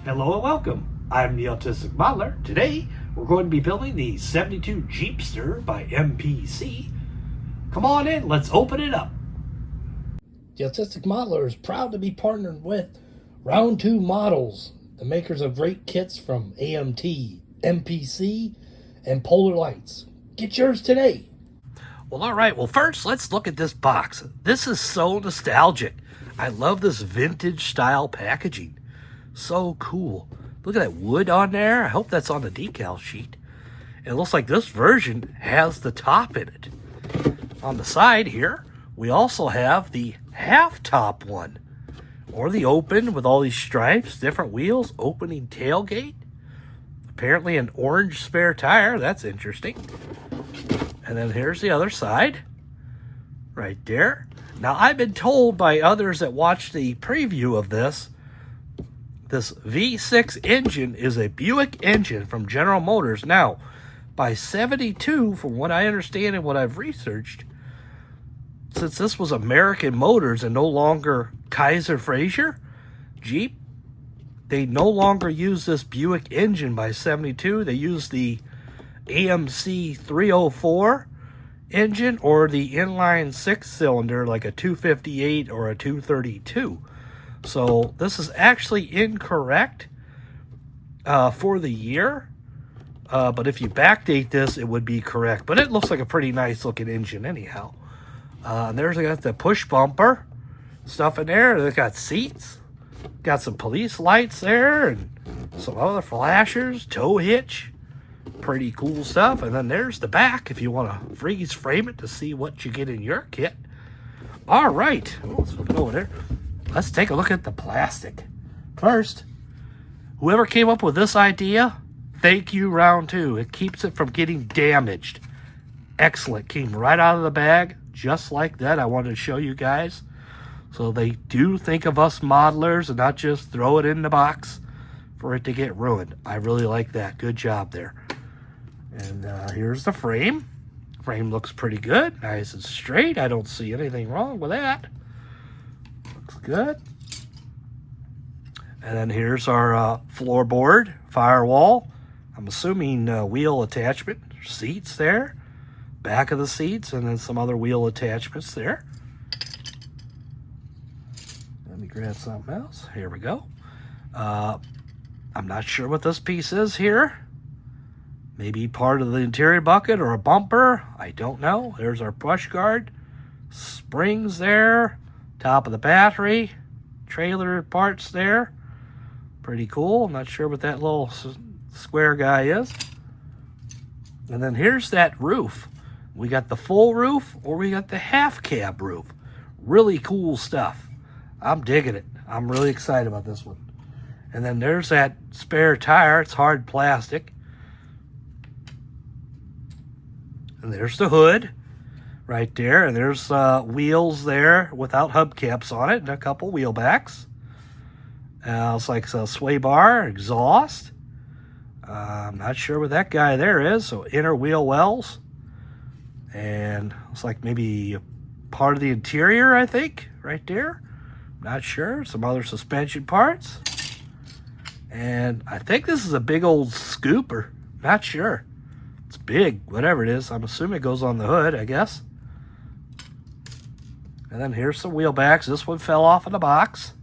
Hello and welcome. I'm the Autistic Modeler. Today, we're going to be building the 72 Jeepster by MPC. Come on in, let's open it up. The Autistic Modeler is proud to be partnered with Round 2 Models, the makers of great kits from AMT, MPC, and Polar Lights. Get yours today. Well, all right. Well, first, let's look at this box. This is so nostalgic. I love this vintage style packaging. So cool. Look at that wood on there. I hope that's on the decal sheet. It looks like this version has the top in it. On the side here, we also have the half top one, or the open with all these stripes, different wheels, opening tailgate. Apparently an orange spare tire. That's interesting. And then here's the other side, right there. Now, I've been told by others that watched the preview of this V6 engine is a Buick engine from General Motors. Now, by 72, from what I understand and what I've researched, since this was American Motors and no longer Kaiser Frazer Jeep, they no longer use this Buick engine by 72. They use the AMC 304 engine or the inline six-cylinder like a 258 or a 232. So this is actually incorrect for the year, but if you backdate this, it would be correct. But it looks like a pretty nice looking engine anyhow. And there's got the push bumper stuff in there. They got seats, got some police lights there, and some other flashers, tow hitch. Pretty cool stuff. And then there's the back if you want to freeze frame it to see what you get in your kit. All right, let's flip it over there. Let's take a look at the plastic. First, whoever came up with this idea, thank you, Round 2. It keeps it from getting damaged. Excellent. Came right out of the bag, just like that. I wanted to show you guys. So they do think of us modelers and not just throw it in the box for it to get ruined. I really like that. Good job there. And here's the frame. Frame looks pretty good. Nice and straight. I don't see anything wrong with that. Looks good. And then here's our floorboard, firewall. I'm assuming wheel attachment, seats there. Back of the seats, and then some other wheel attachments there. Let me grab something else. Here we go. I'm not sure what this piece is here. Maybe part of the interior bucket or a bumper. I don't know. There's our brush guard. Springs there. Top of the battery. Trailer parts there. Pretty cool. I'm not sure what that little square guy is. And then here's that roof. We got the full roof or we got the half cab roof. Really cool stuff. I'm digging it. I'm really excited about this one. And then there's that spare tire. It's hard plastic. And there's the hood right there. And there's wheels there without hubcaps on it and a couple wheel backs. It's like a sway bar, exhaust. I'm not sure what that guy there is. So inner wheel wells. And it's like maybe part of the interior, I think, right there. Not sure. Some other suspension parts. And I think this is a big old scooper. Not sure. It's big, whatever it is. I'm assuming it goes on the hood, I guess. And then here's some wheel backs. This one fell off of the box.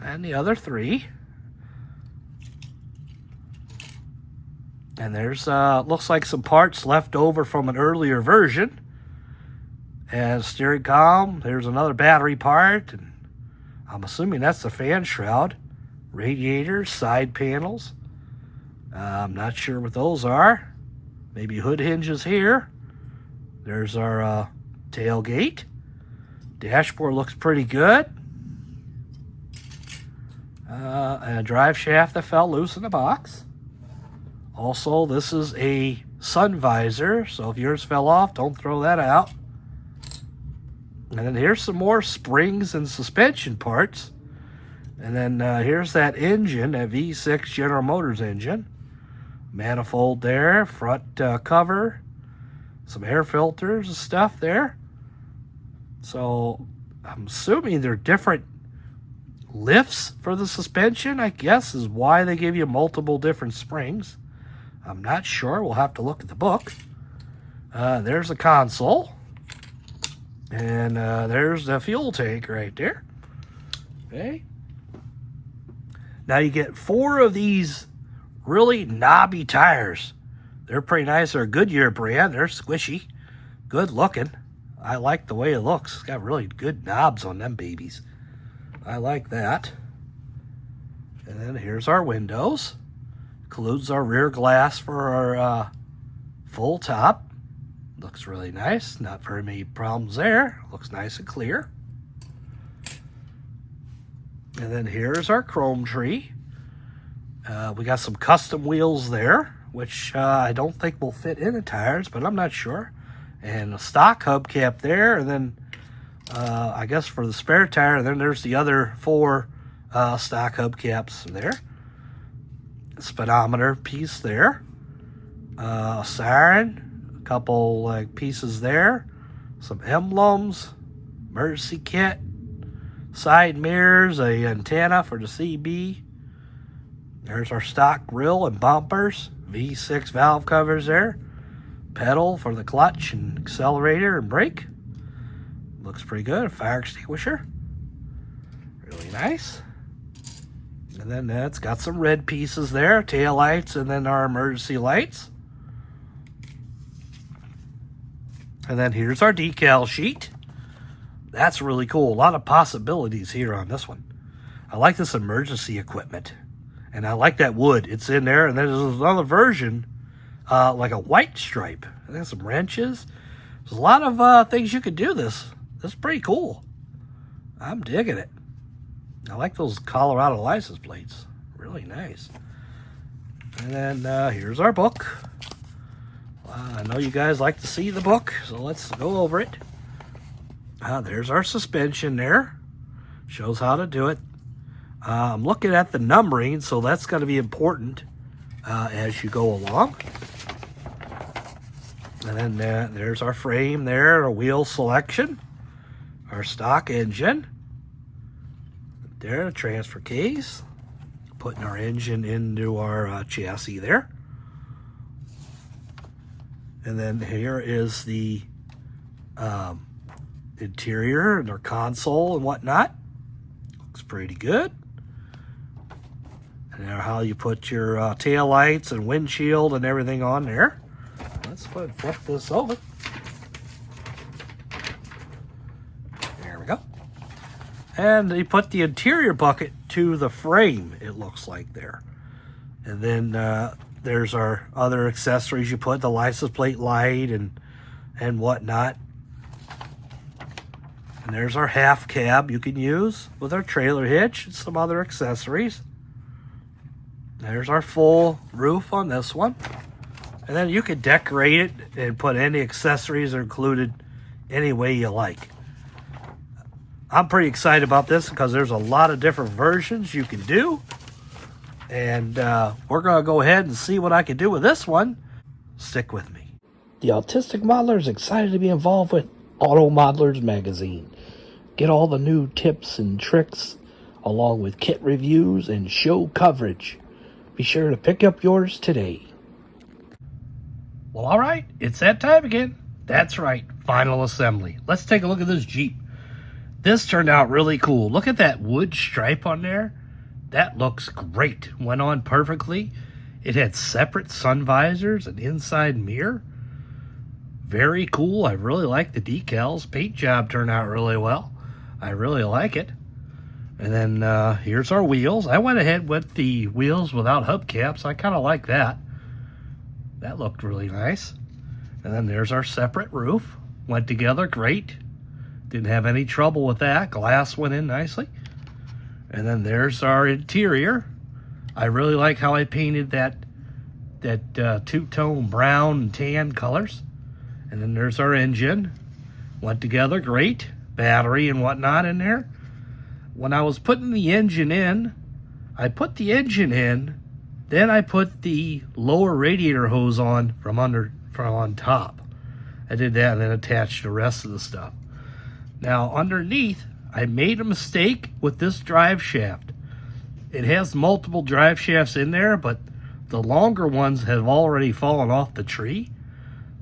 And the other three. And there's, looks like some parts left over from an earlier version. And steering column. There's another battery part. And I'm assuming that's the fan shroud. Radiators, side panels. I'm not sure what those are. Maybe hood hinges here. There's our tailgate. Dashboard looks pretty good. And a drive shaft that fell loose in the box. Also, this is a sun visor, so if yours fell off, don't throw that out. And then here's some more springs and suspension parts. And then here's that engine, that V6 General Motors engine. Manifold there, front cover, some air filters and stuff there. So I'm assuming they're different lifts for the suspension, I guess, is why they give you multiple different springs. I'm not sure. We'll have to look at the book. There's the console. And there's the fuel tank right there. Okay. Now you get 4 of these really knobby tires. They're pretty nice. They're a Goodyear brand. They're squishy. Good looking. I like the way it looks. It's got really good knobs on them babies. I like that. And then here's our windows. Includes our rear glass for our full top. Looks really nice. Not very many problems there. Looks nice and clear. And then here's our chrome tree. We got some custom wheels there, which I don't think will fit in the tires, but I'm not sure. And a stock hubcap there, and then I guess for the spare tire, and then there's the other 4 stock hubcaps there. A speedometer piece there. A siren, a couple like pieces there. Some emblems, emergency kit, side mirrors, a antenna for the CB. There's our stock grill and bumpers, V6 valve covers there, pedal for the clutch and accelerator and brake. Looks pretty good. A fire extinguisher, really nice. And then it's got some red pieces there, tail lights, and then our emergency lights. And then here's our decal sheet. That's really cool. A lot of possibilities here on this one. I like this emergency equipment. And I like that wood. It's in there. And then there's another version, like a white stripe. I think some wrenches. There's a lot of things you could do this. This is pretty cool. I'm digging it. I like those Colorado license plates. Really nice. And then here's our book. I know you guys like to see the book, so let's go over it. There's our suspension there. Shows how to do it. I'm looking at the numbering, so that's going to be important as you go along. And then there's our frame there, our wheel selection, our stock engine. There, the transfer case. Putting our engine into our chassis there. And then here is the interior and our console and whatnot. Looks pretty good. And now how you put your tail lights and windshield and everything on there. Let's flip this over. There we go. And you put the interior bucket to the frame, it looks like there. And then there's our other accessories you put, the license plate light and whatnot. And there's our half cab you can use with our trailer hitch and some other accessories. There's our full roof on this one. And then you can decorate it and put any accessories that are included any way you like. I'm pretty excited about this because there's a lot of different versions you can do. And we're going to go ahead and see what I can do with this one. Stick with me. The Autistic Modeler is excited to be involved with Auto Modelers Magazine. Get all the new tips and tricks along with kit reviews and show coverage. Be sure to pick up yours today. Well, all right, it's that time again. That's right, final assembly. Let's take a look at this Jeep. This turned out really cool. Look at that wood stripe on there. That looks great. Went on perfectly. It had separate sun visors, an inside mirror. Very cool. I really like the decals. Paint job turned out really well. I really like it. And then here's our wheels. I went ahead with the wheels without hubcaps. I kind of like that. That looked really nice. And then there's our separate roof. Went together great. Didn't have any trouble with that. Glass went in nicely. And then there's our interior. I really like how I painted that two-tone brown and tan colors. And then there's our engine. Went together great. Battery and whatnot in there. When I was putting the engine in, I put the engine in, then I put the lower radiator hose on from on top. I did that and then attached the rest of the stuff. Now underneath, I made a mistake with this drive shaft. It has multiple drive shafts in there, but the longer ones have already fallen off the tree.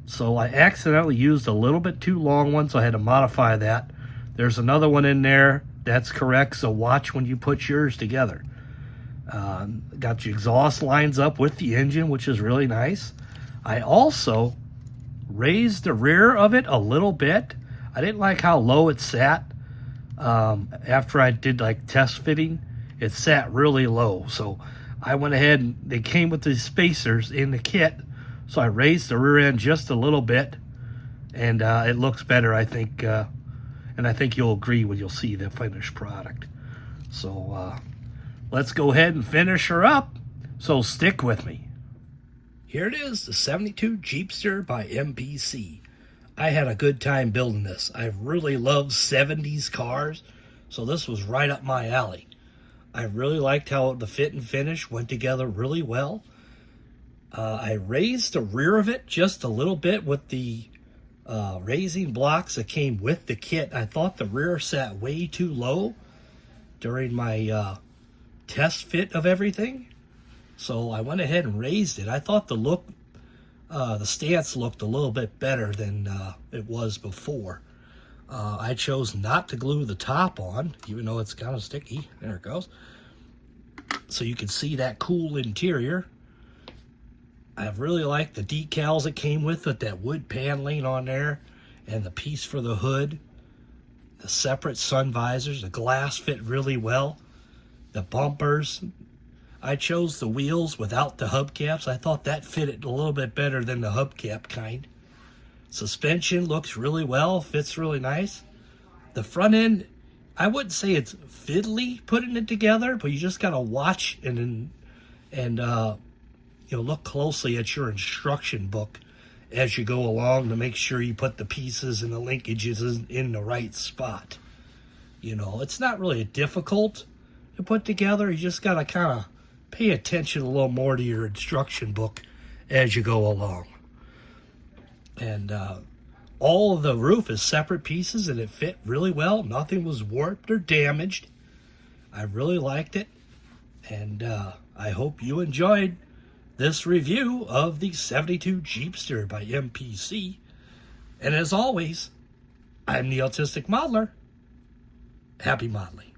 So I accidentally used a little bit too long one, so I had to modify that. There's another one in there that's correct, so watch when you put yours together. Got your exhaust lines up with the engine, which is really nice. I also raised the rear of it a little bit. I didn't like how low it sat. After I did like test fitting, it sat really low. So I went ahead and they came with these spacers in the kit. So I raised the rear end just a little bit, and it looks better, I think. And I think you'll agree when you'll see the finished product. So let's go ahead and finish her up. So stick with me. Here it is, the 72 Jeepster by MPC. I had a good time building this. I really love 70s cars, so this was right up my alley. I really liked how the fit and finish went together really well. I raised the rear of it just a little bit with the raising blocks that came with the kit. I thought the rear sat way too low during my test fit of everything. So I went ahead and raised it. I thought the stance looked a little bit better than it was before. I chose not to glue the top on, even though it's kind of sticky. There it goes. So you can see that cool interior. I really like the decals that came with that wood paneling on there, and the piece for the hood, the separate sun visors. The glass fit really well. The bumpers, I chose the wheels without the hubcaps. I thought that fit it a little bit better than the hubcap kind. Suspension looks really well, fits really nice. The front end, I wouldn't say it's fiddly putting it together, but you just gotta watch and look closely at your instruction book as you go along to make sure you put the pieces and the linkages in the right spot. It's not really difficult to put together. You just gotta kind of pay attention a little more to your instruction book as you go along. And all of the roof is separate pieces, and it fit really well. Nothing was warped or damaged. I really liked it, and I hope you enjoyed this review of the 72 Jeepster by MPC. And as always, I'm the Autistic Modeler. Happy modeling.